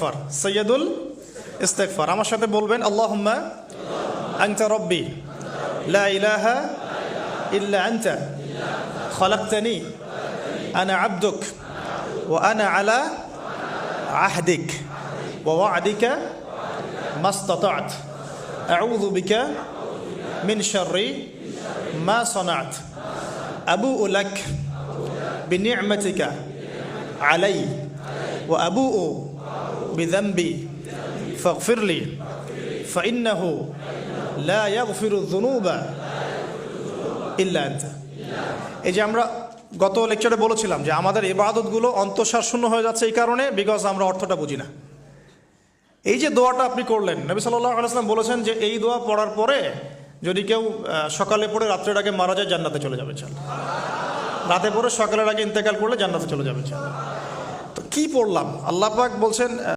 ইস্তেগফার, সৈয়দুল ইস্তেগফার। আমার সাথে বলবেন, আল্লাহুম্মা আনতা রব্বি লা ইলাহা ইল্লা আনতা খলাকতানি আনা আবদুক ওয়া আনা আলা আহদিক ওয়া ওয়া'দিকা মাস্তাতা'ত আউযু বিকা মিন শাররি মা সানা'ত আবুউ লাক বিনি'মাতিকা আলাই ওয়া আবুউ বিযানবি ফাগফিরলি ফাইন্নাহু লা ইয়াগফিরুয যুনুবা ইল্লা আনতা। এই যে আমরা গত লেকচারে বলেছিলাম যে আমাদের ইবাদতগুলো অন্তঃসার শূন্য হয়ে যাচ্ছে এই কারণে, বিকজ আমরা অর্থটা বুঝি না। এই যে দোয়াটা আপনি করলেন, নবী সাল্লাল্লাহু আলাইহি ওয়াসাল্লাম বলেছেন যে এই দোয়া পড়ার পরে যদি কেউ সকালে পড়ে রাত্রের আগে মারা যায়, জান্নাতে চলে যাবে ইনশাআল্লাহ। রাতে পড়ে সকালের আগে ইন্তেকাল করলে জান্নাতে চলে যাবে ইনশাআল্লাহ। তো কি পড়লাম? আল্লাহ পাক বলছেন